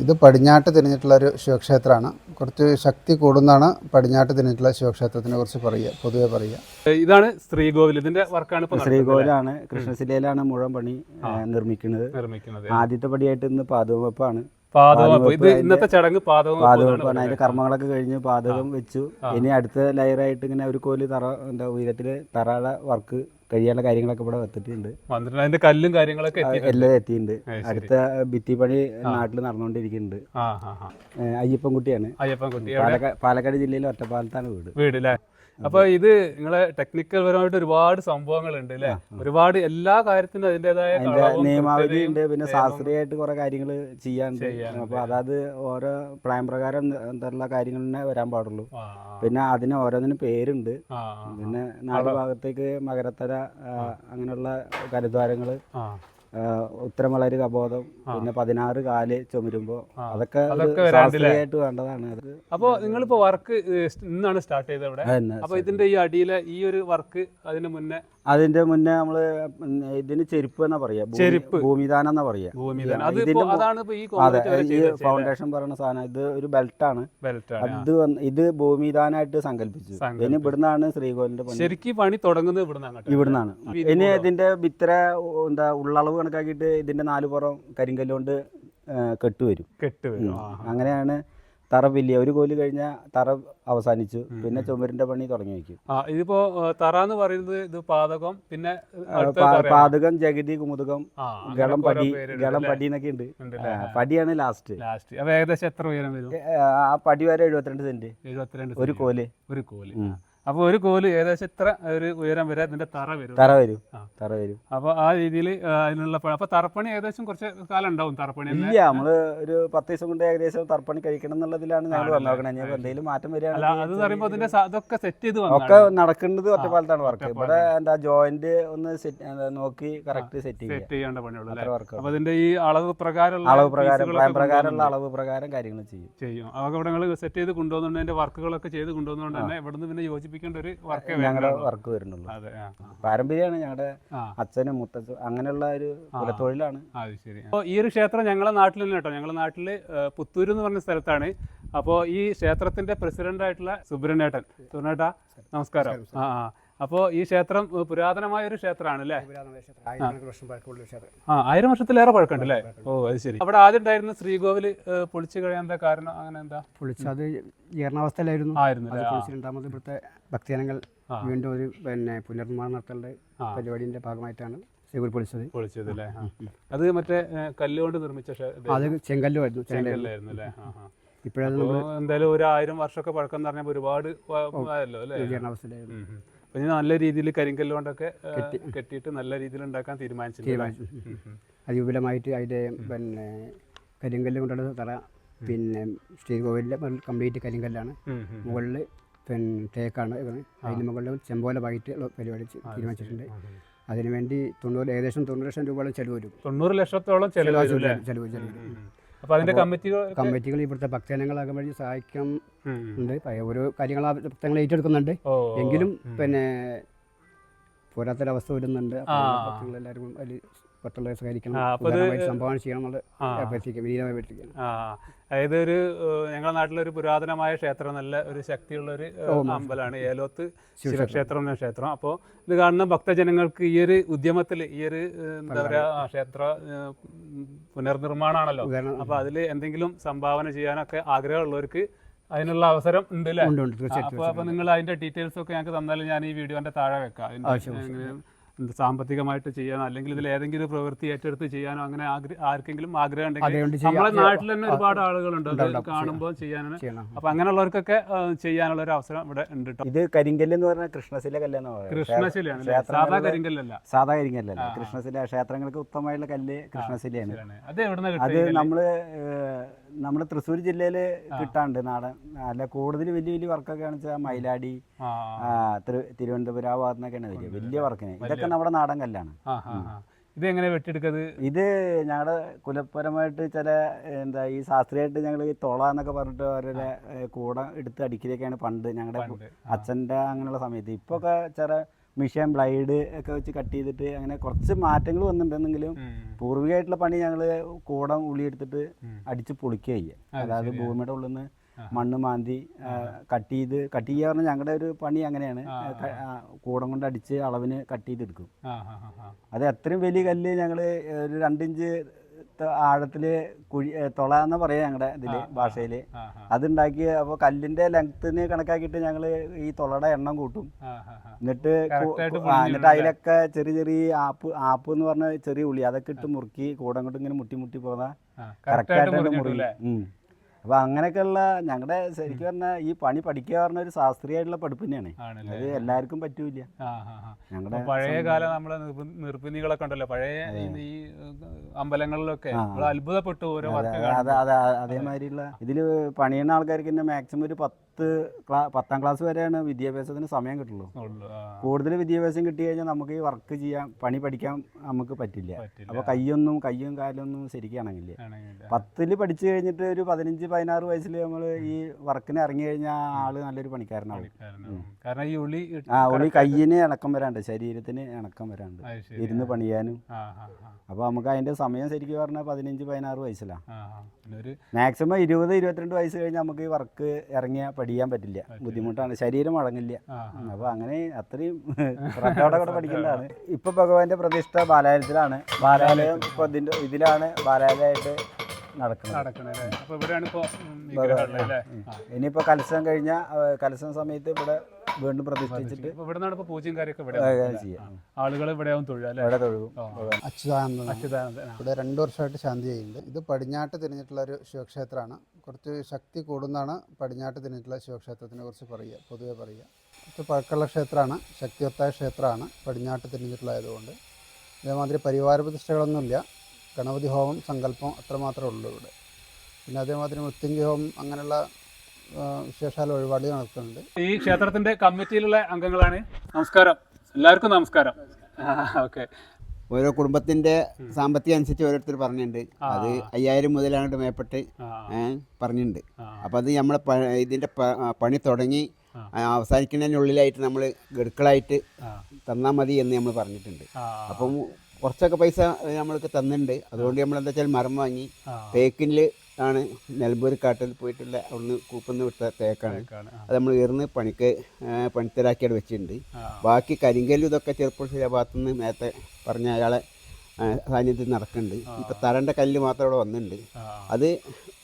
ഇത് പടിഞ്ഞാട്ട് തിരിഞ്ഞിട്ടുള്ളൊരു ശിവക്ഷേത്രമാണ്. കുറച്ച് ശക്തി കൂടുന്നതാണ് പടിഞ്ഞാട്ട് തിരിഞ്ഞിട്ടുള്ള ശിവക്ഷേത്രത്തിനെ കുറിച്ച് പൊതുവെ പറയുക. ഇതാണ് ശ്രീകോവിൽ. ഇതിന്റെ വർക്കാണ് ശ്രീകോവിലാണ്. കൃഷ്ണശിലയിലാണ് മുഴുവൻ പണി നിർമ്മിക്കുന്നത്. ആദ്യത്തെ പടിയായിട്ട് ഇന്ന് പാദവെപ്പാണ്. ഇത് ഇന്നത്തെ ചടങ്ങ് പാദവെപ്പാണ്. അതിന്റെ കർമ്മങ്ങളൊക്കെ കഴിഞ്ഞ് പാദകം വെച്ചു. ഇനി അടുത്ത ലെയറായിട്ട് ഇങ്ങനെ ഒരു കോല് എന്താ ഉയരത്തില് തറയുടെ വർക്ക് കഴിയാനുള്ള കാര്യങ്ങളൊക്കെ ഇവിടെ എത്തിയിട്ടുണ്ട്. അതിന്റെ കല്ലും കാര്യങ്ങളൊക്കെ എല്ലാം എത്തിയിട്ടുണ്ട്. അടുത്ത ഭിത്തിപ്പണി നാട്ടിൽ നടന്നുകൊണ്ടിരിക്കുന്നുണ്ട്. അയ്യപ്പൻകുട്ടിയാണ്. പാലക്കാട് ജില്ലയിലെ ഒറ്റപ്പാലത്താണ് വീട്. അപ്പൊ ഇത് നിങ്ങളെ ടെക്നിക്കൽ പരമായിട്ട് ഒരുപാട് സംഭവങ്ങളുണ്ട് അല്ലെ? ഒരുപാട് എല്ലാ കാര്യത്തിനും അതിൻ്റെതായ നിയമാവലി ഉണ്ട്. പിന്നെ ശാസ്ത്രീയമായിട്ട് കുറെ കാര്യങ്ങൾ ചെയ്യാനുണ്ട്. അപ്പൊ അതായത് ഓരോ പ്ലാൻ പ്രകാരം എന്നുള്ള കാര്യങ്ങളിനെ വരാൻ പാടുള്ളൂ. പിന്നെ അതിന് ഓരോന്നിനും പേരുണ്ട്. പിന്നെ നാല് ഭാഗത്തേക്ക് മകരത്തര അങ്ങനെയുള്ള കരുദ്വാരങ്ങള്, ഉത്തരമളര് കബോധം, പിന്നെ 16 കാല് ചുമരുമ്പോ അതൊക്കെ ശാസ്ത്രീയമായിട്ട് വേണ്ടതാണ്. അത് അപ്പൊ നിങ്ങളിപ്പോ വർക്ക് ഇന്നാണ് സ്റ്റാർട്ട് ചെയ്തത് ഇവിടെ. അപ്പൊ ഇതിന്റെ ഈ അടിയിലെ ഈ ഒരു വർക്ക് അതിന്റെ മുന്നേ നമ്മള് ഇതിന് ചെരുപ്പ് എന്നാ പറയാ, ഭൂമിദാനം എന്നാ പറയാ. ഈ ഫൗണ്ടേഷൻ പറയുന്ന സാധനം ഇത് ഒരു ബെൽറ്റാണ്. ഇത് ഭൂമിദാനായിട്ട് സങ്കല്പിച്ചു. ഇനി ഇവിടുന്നാണ് ശ്രീകോവിലിന്റെ ശരിക്കും പണി തുടങ്ങുന്നത് ഇവിടുന്നാണ്. ഇനി ഇതിന്റെ ഭിത്തര എന്താ ഉള്ളളവ് കണക്കാക്കിയിട്ട് ഇതിന്റെ 4 പുറം കരിങ്കല്ലുകൊണ്ട് കെട്ടുവരും. അങ്ങനെയാണ് തറ വലിയ ഒരു കോല് കഴിഞ്ഞാൽ തറ അവസാനിച്ചു. പിന്നെ ചുമരിന്റെ പണി തുടങ്ങി വയ്ക്കും. ഇതിപ്പോ തറ എന്ന് പറയുന്നത് ഇത് പാതകം, പിന്നെ പാതകം, ജഗതി, കുമുദകം, ഗളം പടി എന്നൊക്കെ ഉണ്ട്. പടിയാണ് ലാസ്റ്റ്. ഏകദേശം എത്ര ഉയരം വരും? ആ പടി വരെ 72 സെന്റ്. ഒരു കോല്. അപ്പൊ ഒരു കോല് ഏകദേശം ഇത്ര ഒരു ഉയരം വരെ അതിന്റെ തറ വരും. അപ്പൊ ആ രീതിയിൽ അതിനുള്ള അപ്പൊ തറപ്പണി ഏകദേശം കുറച്ച് കാലം ഉണ്ടാവും. തറപ്പണി ഇല്ല, നമ്മള് ഒരു 10 ദിവസം കൊണ്ട് ഏകദേശം തറപ്പണി കഴിക്കണം എന്നുള്ളതിലാണ് ഞങ്ങൾ വന്നോക്കണേ. എന്തെങ്കിലും മാറ്റം വരികയാണെങ്കിൽ അതൊക്കെ സെറ്റ് ചെയ്ത് ഒക്കെ നടക്കുന്നത് ഒറ്റപ്പാലത്താണ് വർക്ക്. ഇവിടെ എന്താ ജോയിന്റ് ഒന്ന് നോക്കി കറക്റ്റ് സെറ്റ് ചെയ്യേണ്ട പണിയുള്ളൂ. അപ്പൊ അതിന്റെ ഈ അളവ് പ്രകാരം അളവ് പ്രകാരം കാര്യങ്ങൾ ചെയ്യും. അതൊക്കെ ഇവിടെ നിങ്ങൾ സെറ്റ് ചെയ്ത് കൊണ്ടുപോകുന്നുണ്ട്. അതിന്റെ വർക്കുകളൊക്കെ ചെയ്ത് കൊണ്ടുപോകുന്നതുകൊണ്ട് തന്നെ ഇവിടുന്ന് പിന്നെ ഒരു ഞങ്ങളുടെ വർക്ക് വരുന്നുള്ളൂ. പാരമ്പര്യമാണ് ഞങ്ങളുടെ അച്ഛനും മുത്തച്ഛനും അങ്ങനെയുള്ള ഒരു കുലത്തൊഴിലാണ്. ഈ ഒരു ക്ഷേത്രം ഞങ്ങളുടെ നാട്ടിൽ തന്നെ കേട്ടോ. ഞങ്ങളുടെ നാട്ടില് പുത്തൂര് എന്ന് പറഞ്ഞ സ്ഥലത്താണ്. അപ്പോൾ ഈ ക്ഷേത്രത്തിന്റെ പ്രസിഡന്റ് ആയിട്ടുള്ള സുബ്രഹ്മണ്യേട്ടൻ, നമസ്കാരം. അപ്പോൾ ഈ ക്ഷേത്രം പുരാതനമായ ഒരു ക്ഷേത്രമാണ് അല്ലേ? 1000 വർഷത്തിലേറെ പഴക്കമുണ്ട് അല്ലേ? ഓ, അത് ശരി. അവിടെ ആദ്യം ഉണ്ടായിരുന്ന ശ്രീകോവിൽ പൊളിച്ചു കഴിയാൻ കാരണം അങ്ങനെ എന്താ? പൊളിച്ചത് ജീർണാവസ്ഥയിലായിരുന്നു. രണ്ടാമത് ഇവിടുത്തെ ഭക്തജനങ്ങൾ വീണ്ടും ഒരു പുനർനിർമ്മാണം നടത്തേണ്ട പരിപാടിന്റെ ഭാഗമായിട്ടാണ് ശ്രീകോവിൽ പൊളിച്ചത് അല്ലേ? അത് മറ്റേ കല്ലുകൊണ്ട് നിർമ്മിച്ച അത് ചെങ്കല്ലായിരുന്നു അല്ലേ? ഇപ്പോഴത് എന്തായാലും ഒരു 1000 വർഷമൊക്കെ പഴക്കം എന്ന് പറഞ്ഞാൽ ഒരുപാട് അല്ലേ? ജീർണാവസ്ഥയിലായിരുന്നു. പിന്നെ നല്ല രീതിയിൽ കരിങ്കല്ലുകൊണ്ടൊക്കെ കെട്ടിയിട്ട് നല്ല രീതിയിൽ ഉണ്ടാക്കാൻ തീരുമാനിച്ചു. അതിവിപുലമായിട്ട് അതിൻ്റെ കരിങ്കല്ല് കൊണ്ടുള്ള തറ. പിന്നെ ശ്രീകോവിലിൻ്റെ കംപ്ലീറ്റ് കരിങ്കല്ലാണ്. മുകളിൽ തേക്കാണ്. അതിന് മുകളിൽ ചെമ്പോലമായിട്ട് പരിപാടി തീരുമാനിച്ചിട്ടുണ്ട്. അതിനുവേണ്ടി ഏകദേശം 90 ലക്ഷം രൂപയോളം ചെലവ് വരും. 90 ലക്ഷത്തോളം ചെലവ്. അപ്പോൾ അതിന്റെ കമ്മിറ്റികൾ ഇവിടുത്തെ ഭക്തജനങ്ങളൊക്കെ വഴി സഹായിക്കുന്നുണ്ട്. ഓരോ കാര്യങ്ങൾ ഭക്തങ്ങൾ ഏറ്റെടുക്കുന്നുണ്ട്. എങ്കിലും പോരാത്തൊരവസ്ഥ വരുന്നുണ്ട്. ഭക്തങ്ങളെല്ലാവരും അതിൽ പെട്ടെന്ന് സഹകരിക്കണം, സംഭാവന ചെയ്യണം എന്നുള്ള അതായത് ഒരു ഞങ്ങളുടെ നാട്ടിലൊരു പുരാതനമായ ക്ഷേത്രം, നല്ല ഒരു ശക്തിയുള്ള ഒരു അമ്പലമാണ് ഏലോത്ത് ശിവക്ഷേത്രം എന്ന ക്ഷേത്രം. അപ്പോൾ ഇത് കാണുന്ന ഭക്തജനങ്ങൾക്ക് ഈ ഒരു ഉദ്യമത്തിൽ ഈ ഒരു എന്താ പറയുക ക്ഷേത്ര പുനർനിർമ്മാണമാണല്ലോ. അപ്പോൾ അതിൽ എന്തെങ്കിലും സംഭാവന ചെയ്യാനൊക്കെ ആഗ്രഹമുള്ളവർക്ക് അതിനുള്ള അവസരം ഉണ്ട് അല്ലേ? അപ്പോൾ നിങ്ങൾ അതിന്റെ ഡീറ്റെയിൽസ് ഒക്കെ ഞങ്ങൾക്ക് തന്നാലും ഞാൻ ഈ വീഡിയോന്റെ താഴെ വെക്കാം. സാമ്പത്തികമായിട്ട് ചെയ്യാനോ അല്ലെങ്കിൽ ഇതിൽ ഏതെങ്കിലും പ്രവൃത്തി ഏറ്റെടുത്ത് ചെയ്യാനോ അങ്ങനെ ആർക്കെങ്കിലും ആഗ്രഹം ഉണ്ടെങ്കിൽ നമ്മുടെ നാട്ടിൽ തന്നെ ഒരുപാട് ആളുകളുണ്ട് അത് കാണുമ്പോൾ ചെയ്യാനാണ്. അപ്പൊ അങ്ങനെയുള്ളവർക്കൊക്കെ ചെയ്യാനുള്ള ഒരു അവസരം ഇവിടെ ഉണ്ട്. ഇത് കരിങ്കല്ല് എന്ന് പറഞ്ഞാൽ കൃഷ്ണശില കല്ലാണ്. കൃഷ്ണശിലയാണ്, സാധാ കരിങ്കല്ലല്ല. സാധാ കരിങ്കല്ലല്ല, കൃഷ്ണശില. ക്ഷേത്രങ്ങൾക്ക് ഉത്തമമായിട്ടുള്ള കല്ല് കൃഷ്ണശിലയാണ്. അത് എവിടെ? അത് നമ്മുടെ തൃശ്ശൂർ ജില്ലയിൽ കിട്ടാണ്ട് നാടൻ. അല്ല, കൂടുതൽ വലിയ വർക്കൊക്കെ ആണെന്ന് മയിലാടി, തിരുവനന്തപുരം ആ ഭാഗത്ത് നിന്നൊക്കെയാണ് വരിക വലിയ വർക്കിന്. ഇതൊക്കെ നമ്മുടെ നാടൻ കല്ലാണ്. ഇത് എങ്ങനെ വെട്ടിയെടുക്കത്? ഇത് ഞങ്ങളുടെ കുലപരമായിട്ട് ചില ഈ ശാസ്ത്രീയമായിട്ട് ഞങ്ങൾ ഈ തൊള എന്നൊക്കെ പറഞ്ഞിട്ട് അവരുടെ കൂടെ എടുത്ത് അടിക്കലൊക്കെയാണ് പണ്ട് ഞങ്ങളുടെ അച്ഛൻ്റെ അങ്ങനെയുള്ള സമയത്ത്. ഇപ്പോൾ ഒക്കെ ചില മിഷൻ ബ്ലൈഡ് ഒക്കെ വെച്ച് കട്ട് ചെയ്തിട്ട് അങ്ങനെ കുറച്ച് മാറ്റങ്ങൾ വന്നിട്ടുണ്ടെങ്കിലും പൂർവികമായിട്ടുള്ള പണി ഞങ്ങൾ കൂടം ഉള്ളി എടുത്തിട്ട് അടിച്ച് പൊളിക്കുക ചെയ്യുക. അതായത് ഭൂമിയുടെ ഉള്ളിൽ നിന്ന് മണ്ണ് മാന്തി കട്ട് ചെയ്യുക പറഞ്ഞാൽ ഞങ്ങളുടെ ഒരു പണി അങ്ങനെയാണ്. കൂടം കൊണ്ട് അടിച്ച് അളവിന് കട്ട് ചെയ്തെടുക്കും. അത് അത്രയും വലിയ കല്ല് ഞങ്ങൾ ഒരു 2 ഇഞ്ച് ആഴത്തിൽ കുഴി തുള എന്ന് പറയാം ഞങ്ങളുടെ ഇതിൽ ഭാഷയിൽ. അതുണ്ടാക്കി അപ്പോൾ കല്ലിൻ്റെ ലെങ്ത്തിന് കണക്കാക്കിയിട്ട് ഞങ്ങൾ ഈ തുളയുടെ എണ്ണം കൂട്ടും. എന്നിട്ട് അതിലൊക്കെ ചെറിയ ചെറിയ ആപ്പ് എന്ന് പറഞ്ഞ ചെറിയ ഉള്ളി അതൊക്കെ ഇട്ട് മുറുക്കി കൂടെ അങ്ങോട്ട് ഇങ്ങനെ മുട്ടി പോകുന്ന കറക്റ്റായിട്ട് മുറിയില്ല. അപ്പോൾ അങ്ങനെയൊക്കെയുള്ള ഞങ്ങളുടെ ശരിക്കും പറഞ്ഞാൽ ഈ പണി പഠിക്കുക പറഞ്ഞ ഒരു ശാസ്ത്രീയമായിട്ടുള്ള പഠിപ്പ് തന്നെയാണ്. അത് എല്ലാവർക്കും പറ്റൂല. ഞങ്ങളുടെ പഴയ കാലം നമ്മളെ നിർമ്മിതികളൊക്കെ ഉണ്ടല്ലോ, പഴയ ഈ അമ്പലങ്ങളിലൊക്കെ അത്ഭുതപ്പെട്ടു ഓരോ അതേമാതിരിയുള്ള ഇതിൽ പണിയുന്ന ആൾക്കാർക്ക് തന്നെ മാക്സിമം ഒരു 10ാം ക്ലാസ് വരെയാണ് വിദ്യാഭ്യാസത്തിന് സമയം കിട്ടുള്ളൂ. കൂടുതൽ വിദ്യാഭ്യാസം കിട്ടി കഴിഞ്ഞാൽ നമുക്ക് ഈ വർക്ക് ചെയ്യാൻ പണി പഠിക്കാൻ നമുക്ക് പറ്റില്ല. അപ്പോൾ കയ്യും കാലൊന്നും ശരിക്കാണെങ്കില്ല. 10ൽ പഠിച്ചു കഴിഞ്ഞിട്ട് ഒരു 15-16 വയസ്സിൽ നമ്മൾ ഈ വർക്കിന് ഇറങ്ങി കഴിഞ്ഞാൽ ആള് നല്ലൊരു പണിക്കാരനാവും. കാരണം ഈ ഉള്ളി ഉള്ളി കയ്യിന് ഇണക്കം വരാണ്ട്, ശരീരത്തിന് ഇണക്കം വരാണ്ട് ഇരുന്ന് പണിയാനും. അപ്പോൾ നമുക്ക് അതിൻ്റെ സമയം ശരിക്കും പറഞ്ഞാൽ 15-16 വയസ്സിലാണ്. മാക്സിമം 20-22 വയസ്സ് കഴിഞ്ഞാൽ നമുക്ക് ഈ വർക്ക് ഇറങ്ങിയാൽ പഠിക്കാൻ പറ്റില്ല, ബുദ്ധിമുട്ടാണ്, ശരീരം അടങ്ങില്ല. അപ്പോൾ അങ്ങനെ അത്രയും ശ്രദ്ധയോടെ കൂടെ പഠിക്കേണ്ടതാണ്. ഇപ്പൊ ഭഗവാന്റെ പ്രതിഷ്ഠ ബാലാലയത്തിലാണ്. ബാലാലയം ഇപ്പൊ ഇതിലാണ് ബാലാലയമായിട്ട് നടക്കുന്നത്. ഇനിയിപ്പോ കലശം കഴിഞ്ഞ കലശം സമയത്ത് ഇവിടെ വീണ്ടും പ്രതിഷ്ഠിച്ചിട്ട് ആളുകൾ ഇവിടെ തൊഴുകും. അച്യുതാനന്ദൻ ഇവിടെ 2 വർഷമായിട്ട് ശാന്തി ചെയ്യുന്നുണ്ട്. ഇത് പടിഞ്ഞാട്ട് തിരിഞ്ഞിട്ടുള്ള ഒരു ശിവക്ഷേത്രമാണ്. കുറച്ച് ശക്തി കൂടുന്നതാണ് പടിഞ്ഞാട്ട് തിരിഞ്ഞിട്ടുള്ള ശിവക്ഷേത്രത്തിനെ കുറിച്ച് പറയുക, പൊതുവെ പറയുക. കുറച്ച് പഴക്കമുള്ള ക്ഷേത്രമാണ്, ശക്തിവത്തായ ക്ഷേത്രമാണ്, പടിഞ്ഞാട്ട് തിരിഞ്ഞിട്ടുള്ളതായതുകൊണ്ട്. അതേമാതിരി പരിവാര പ്രതിഷ്ഠകളൊന്നുമില്ല. ഗണപതി ഹോമം സങ്കല്പം അത്രമാത്രമേ ഉള്ളൂ ഇവിടെ. പിന്നെ അതേമാതിരി മൃത്യുഞ്ജയ ഹോമം അങ്ങനെയുള്ള വിശേഷാൽ വഴിപാട് നടത്തുന്നുണ്ട്. ഈ ക്ഷേത്രത്തിന്റെ കമ്മിറ്റിയിലുള്ള അംഗങ്ങളാണ്. നമസ്കാരം, എല്ലാവർക്കും നമസ്കാരം. ഓക്കെ, ഓരോ കുടുംബത്തിന്റെ സാമ്പത്തികം അനുസരിച്ച് ഓരോരുത്തർ പറഞ്ഞിട്ടുണ്ട്. അത് 5000 മുതലാണ്ട് മേപ്പെട്ട് പറഞ്ഞിട്ടുണ്ട്. അപ്പം അത് നമ്മളെ ഇതിൻ്റെ പണി തുടങ്ങി അവസാനിക്കുന്നതിനുള്ളിലായിട്ട് നമ്മൾ ഗഡുക്കളായിട്ട് തന്നാൽ മതി എന്ന് നമ്മൾ പറഞ്ഞിട്ടുണ്ട്. അപ്പം കുറച്ചൊക്കെ പൈസ നമ്മൾക്ക് തന്നിട്ടുണ്ട്. അതുകൊണ്ട് നമ്മൾ എന്താ വെച്ചാൽ മരം വാങ്ങി തേക്കിൽ ആണ് നിലമ്പൂർ കാട്ടിൽ പോയിട്ടുള്ള അവിടുന്ന് കൂപ്പന്ന് വിട്ട തേക്കാണ്. അത് നമ്മൾ ഉയർന്ന് പണിത്തരാക്കിയാണ് വെച്ചിട്ടുണ്ട്. ബാക്കി കരിങ്കല്ലും ഇതൊക്കെ ചെറുപ്പശ്ശേരി ഭാഗത്തുനിന്ന് നേരത്തെ പറഞ്ഞ അയാളെ സാന്നിധ്യം നടക്കുന്നുണ്ട്. ഇപ്പം തരണ്ട കല്ല് മാത്രം അവിടെ വന്നിട്ടുണ്ട്. അത്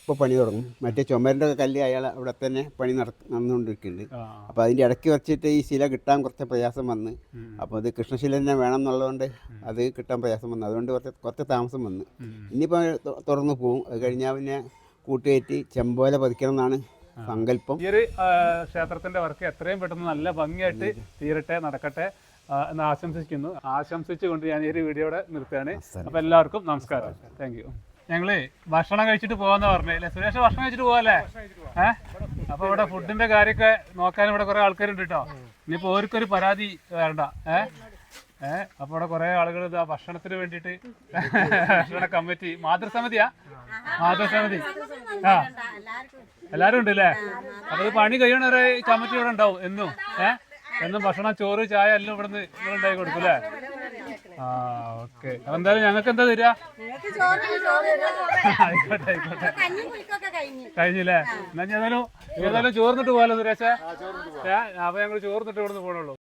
ഇപ്പോൾ പണി തുടങ്ങും. മറ്റേ ചുമരിൻ്റെ കല്ല് അയാൾ അവിടെ തന്നെ പണി നടന്നുകൊണ്ടിരിക്കുന്നുണ്ട്. അപ്പോൾ അതിൻ്റെ ഇടയ്ക്ക് വെച്ചിട്ട് ഈ ശില കിട്ടാൻ കുറച്ച് പ്രയാസം വന്ന്, അപ്പോൾ അത് കൃഷ്ണശില തന്നെ വേണം എന്നുള്ളതുകൊണ്ട് അത് കിട്ടാൻ പ്രയാസം വന്നു. അതുകൊണ്ട് കുറച്ച് താമസം വന്നു. ഇനിയിപ്പോൾ തുറന്നു പോകും. അത് കഴിഞ്ഞാൽ പിന്നെ കൂട്ടുകയറ്റി ചെമ്പോല പതിക്കണം എന്നാണ് സങ്കല്പം. ഈ ഒരു ക്ഷേത്രത്തിന്റെ വർക്ക് എത്രയും പെട്ടെന്ന് നല്ല ഭംഗിയായിട്ട് തീരട്ടെ, നടക്കട്ടെ എന്ന് ആശംസിച്ചുകൊണ്ട് ഞാൻ ഈ ഒരു വീഡിയോയുടെ നിർത്തുകയാണ്. അപ്പോൾ എല്ലാവർക്കും നമസ്കാരം, താങ്ക് യു. ഞങ്ങള് ഭക്ഷണം കഴിച്ചിട്ട് പോവാന്ന് പറഞ്ഞല്ലേ സുരേഷ്? ഭക്ഷണം കഴിച്ചിട്ട് പോവല്ലേ? അപ്പൊ ഇവിടെ ഫുഡിന്റെ കാര്യമൊക്കെ നോക്കാൻ ഇവിടെ കുറെ ആൾക്കാരുണ്ട് കേട്ടോ. ഇനിയിപ്പോ ഓർക്കൊരു പരാതി വേണ്ട. അപ്പൊ ഇവിടെ കുറെ ആളുകൾ ഇതാ ഭക്ഷണത്തിന് വേണ്ടിയിട്ട് ഭക്ഷണ കമ്മിറ്റി മാതൃസമിതിയാ മാതൃസമിതി എല്ലാരും ഉണ്ട് അല്ലേ? അപ്പൊ ഇത് പണി കഴിയണവരെ ഈ കമ്മിറ്റി ഇവിടെ ഉണ്ടാവും എന്നും. എന്നും ഭക്ഷണം, ചോറ്, ചായ എല്ലാം ഇവിടുന്ന് നിങ്ങൾ ഉണ്ടാക്കി കൊടുക്കും അല്ലേ? ഓക്കെ. അപ്പൊ എന്തായാലും ഞങ്ങൾക്ക് എന്താ തരിക? ആയിക്കോട്ടെ കഴിഞ്ഞില്ലേ? എന്നാ ഏതായാലും ചോർന്നിട്ട് പോകാലോ സുരേഷേ? അപ്പൊ ഞങ്ങൾ ചോർന്നിട്ട് ഇവിടുന്ന് പോകണുള്ളൂ.